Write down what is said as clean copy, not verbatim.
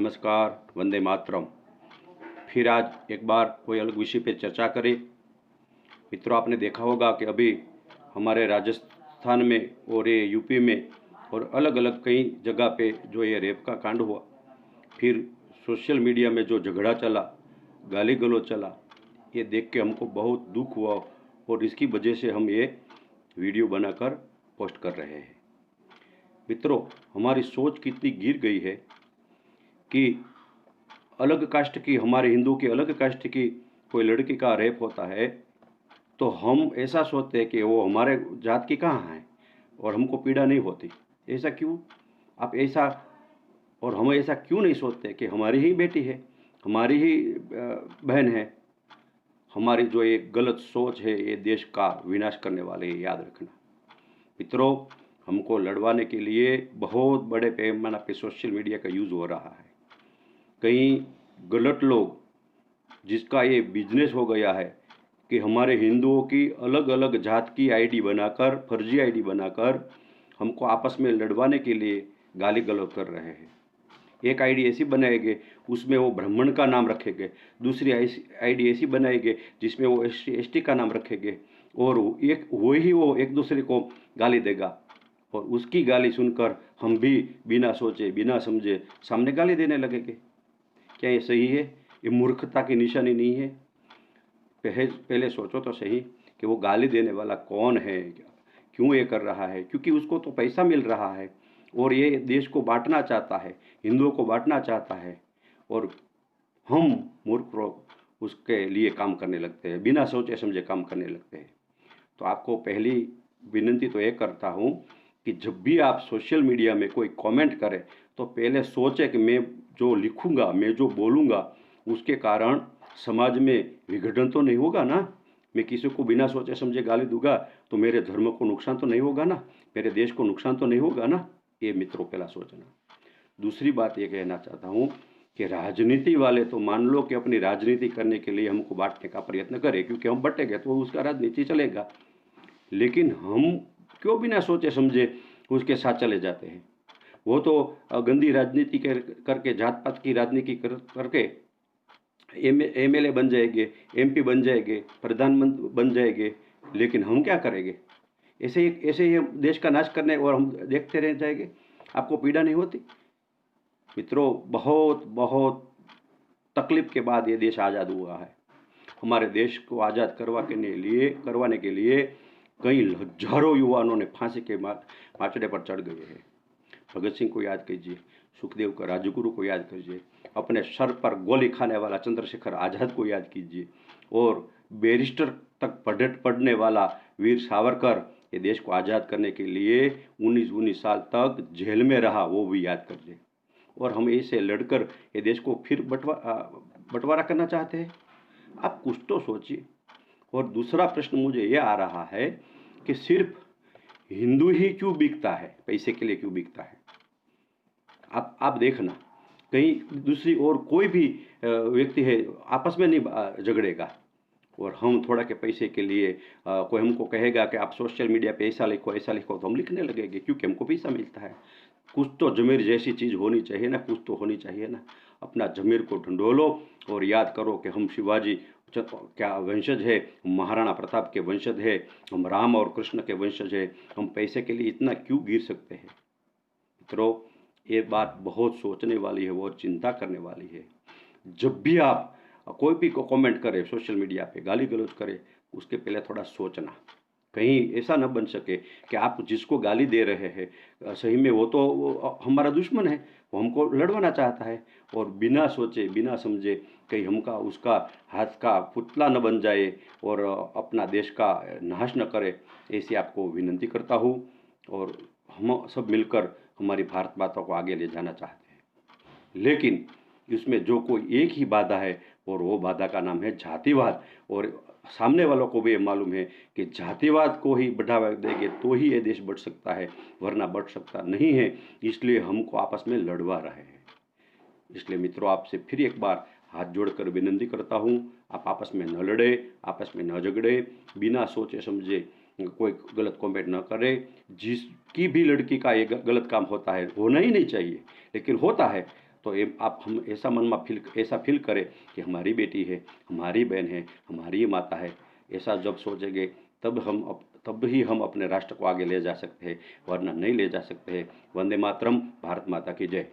नमस्कार, वंदे मातरम। फिर आज एक बार कोई अलग विषय पे चर्चा करें। मित्रों, आपने देखा होगा कि अभी हमारे राजस्थान में और ये यूपी में और अलग अलग कई जगह पे जो ये रेप का कांड हुआ, फिर सोशल मीडिया में जो झगड़ा चला, गाली गलौज चला, ये देख के हमको बहुत दुख हुआ और इसकी वजह से हम ये वीडियो बनाकर पोस्ट कर रहे हैं। मित्रों, हमारी सोच कितनी गिर गई है कि अलग कास्ट की, हमारे हिंदू की अलग कास्ट की कोई लड़की का रेप होता है तो हम ऐसा सोचते हैं कि वो हमारे जात की कहाँ है और हमको पीड़ा नहीं होती। ऐसा क्यों? आप ऐसा और हम ऐसा क्यों नहीं सोचते कि हमारी ही बेटी है, हमारी ही बहन है। हमारी जो एक गलत सोच है ये देश का विनाश करने वाले है, याद रखना। मित्रों, हमको लड़वाने के लिए बहुत बड़े पैमाने पे सोशल मीडिया का यूज़ हो रहा है। कई गलत लोग, जिसका ये बिजनेस हो गया है कि हमारे हिंदुओं की अलग अलग जात की आईडी बनाकर, फर्जी आईडी बनाकर हमको आपस में लड़वाने के लिए गाली गलौज कर रहे हैं। एक आईडी ऐसी बनाएंगे उसमें वो ब्राह्मण का नाम रखेंगे, दूसरी आईडी ऐसी बनाएंगे जिसमें वो एसटी का नाम रखेंगे और वो एक दूसरे को गाली देगा और उसकी गाली सुनकर हम भी बिना सोचे बिना समझे सामने गाली देने लगेंगे। क्या ये सही है? ये मूर्खता की निशानी नहीं है? पहले सोचो तो सही कि वो गाली देने वाला कौन है, क्यों ये कर रहा है? क्योंकि उसको तो पैसा मिल रहा है और ये देश को बांटना चाहता है, हिंदुओं को बांटना चाहता है और हम मूर्ख लोग उसके लिए काम करने लगते हैं, बिना सोचे समझे काम करने लगते हैं। तो आपको पहली विनती तो ये करता हूँ कि जब भी आप सोशल मीडिया में कोई कमेंट करें तो पहले सोचें कि मैं जो लिखूँगा, मैं जो बोलूँगा, उसके कारण समाज में विघटन तो नहीं होगा ना। मैं किसी को बिना सोचे समझे गाली दूंगा तो मेरे धर्म को नुकसान तो नहीं होगा ना, मेरे देश को नुकसान तो नहीं होगा ना। ये मित्रों पहला सोचना। दूसरी बात ये कहना चाहता हूँ कि राजनीति वाले तो मान लो कि अपनी राजनीति करने के लिए हमको बांटने का प्रयत्न करें, क्योंकि हम बटेंगे तो उसका राजनीति चलेगा। लेकिन हम क्यों बिना सोचे समझे उसके साथ चले जाते हैं? वो तो गंदी राजनीति करके, जात पात की राजनीति करके एमएलए बन जाएंगे, एमपी बन जाएंगे, प्रधानमंत्री बन जाएंगे, लेकिन हम क्या करेंगे? ऐसे ही हम देश का नाश करने और हम देखते रह जाएंगे। आपको पीड़ा नहीं होती? मित्रों, बहुत बहुत तकलीफ के बाद ये देश आज़ाद हुआ है। हमारे देश को आज़ाद करवाने के लिए कई हजारों युवाओं ने फांसी के माचड़े पर चढ़ गए हैं। भगत सिंह को याद कीजिए, सुखदेव का राजगुरु को याद कीजिए, अपने सर पर गोली खाने वाला चंद्रशेखर आज़ाद को याद कीजिए और बैरिस्टर तक पढ़ने वाला वीर सावरकर ये देश को आज़ाद करने के लिए 19 साल तक जेल में रहा, वो भी याद कीजिए। और हम ऐसे लड़कर ये देश को फिर बंटवारा करना चाहते हैं? आप कुछ तो सोचिए। और दूसरा प्रश्न मुझे ये आ रहा है कि सिर्फ हिंदू ही क्यों बिकता है, पैसे के लिए क्यों बिकता है? आप देखना, कहीं दूसरी और कोई भी व्यक्ति है आपस में नहीं झगड़ेगा और हम थोड़ा के पैसे के लिए कोई हमको कहेगा कि आप सोशल मीडिया पे ऐसा लिखो तो हम लिखने लगेंगे, क्योंकि हमको पैसा मिलता है। कुछ तो ज़मीर जैसी चीज़ होनी चाहिए ना, कुछ तो होनी चाहिए ना। अपना ज़मीर को ढूंढो और याद करो कि हम शिवाजी क्या वंशज है, महाराणा प्रताप के वंशज है, हम राम और कृष्ण के वंशज है। हम पैसे के लिए इतना क्यों गिर सकते हैं? मित्रों, ये बात बहुत सोचने वाली है, बहुत चिंता करने वाली है। जब भी आप कोई भी को कमेंट करें, सोशल मीडिया पे गाली गलौज करें, उसके पहले थोड़ा सोचना, कहीं ऐसा न बन सके कि आप जिसको गाली दे रहे हैं सही में वो हमारा दुश्मन है, वो हमको लड़वाना चाहता है और बिना सोचे बिना समझे कहीं हमका उसका हाथ का पुतला न बन जाए और अपना देश का नाश न करे। ऐसी आपको विनती करता हूँ और हम सब मिलकर हमारी भारत माता को आगे ले जाना चाहते हैं। लेकिन इसमें जो कोई एक ही बाधा है और वो बाधा का नाम है जातिवाद। और सामने वालों को भी ये मालूम है कि जातिवाद को ही बढ़ावा देंगे तो ही ये देश बढ़ सकता है, वरना बढ़ सकता नहीं है। इसलिए हमको आपस में लड़वा रहे हैं। इसलिए मित्रों, आपसे फिर एक बार हाथ जोड़कर विनती करता हूँ, आप आपस में न लड़े, आपस में न झगड़े, बिना सोचे समझे कोई गलत कमेंट न करे। जिसकी भी लड़की का ये गलत काम होता है, होना ही नहीं चाहिए, लेकिन होता है, तो ये आप हम ऐसा मन में ऐसा फील करें कि हमारी बेटी है, हमारी बहन है, हमारी माता है, ऐसा जब सोचेंगे तब ही हम अपने राष्ट्र को आगे ले जा सकते हैं, वरना नहीं ले जा सकते हैं। वंदे मातरम। भारत माता की जय।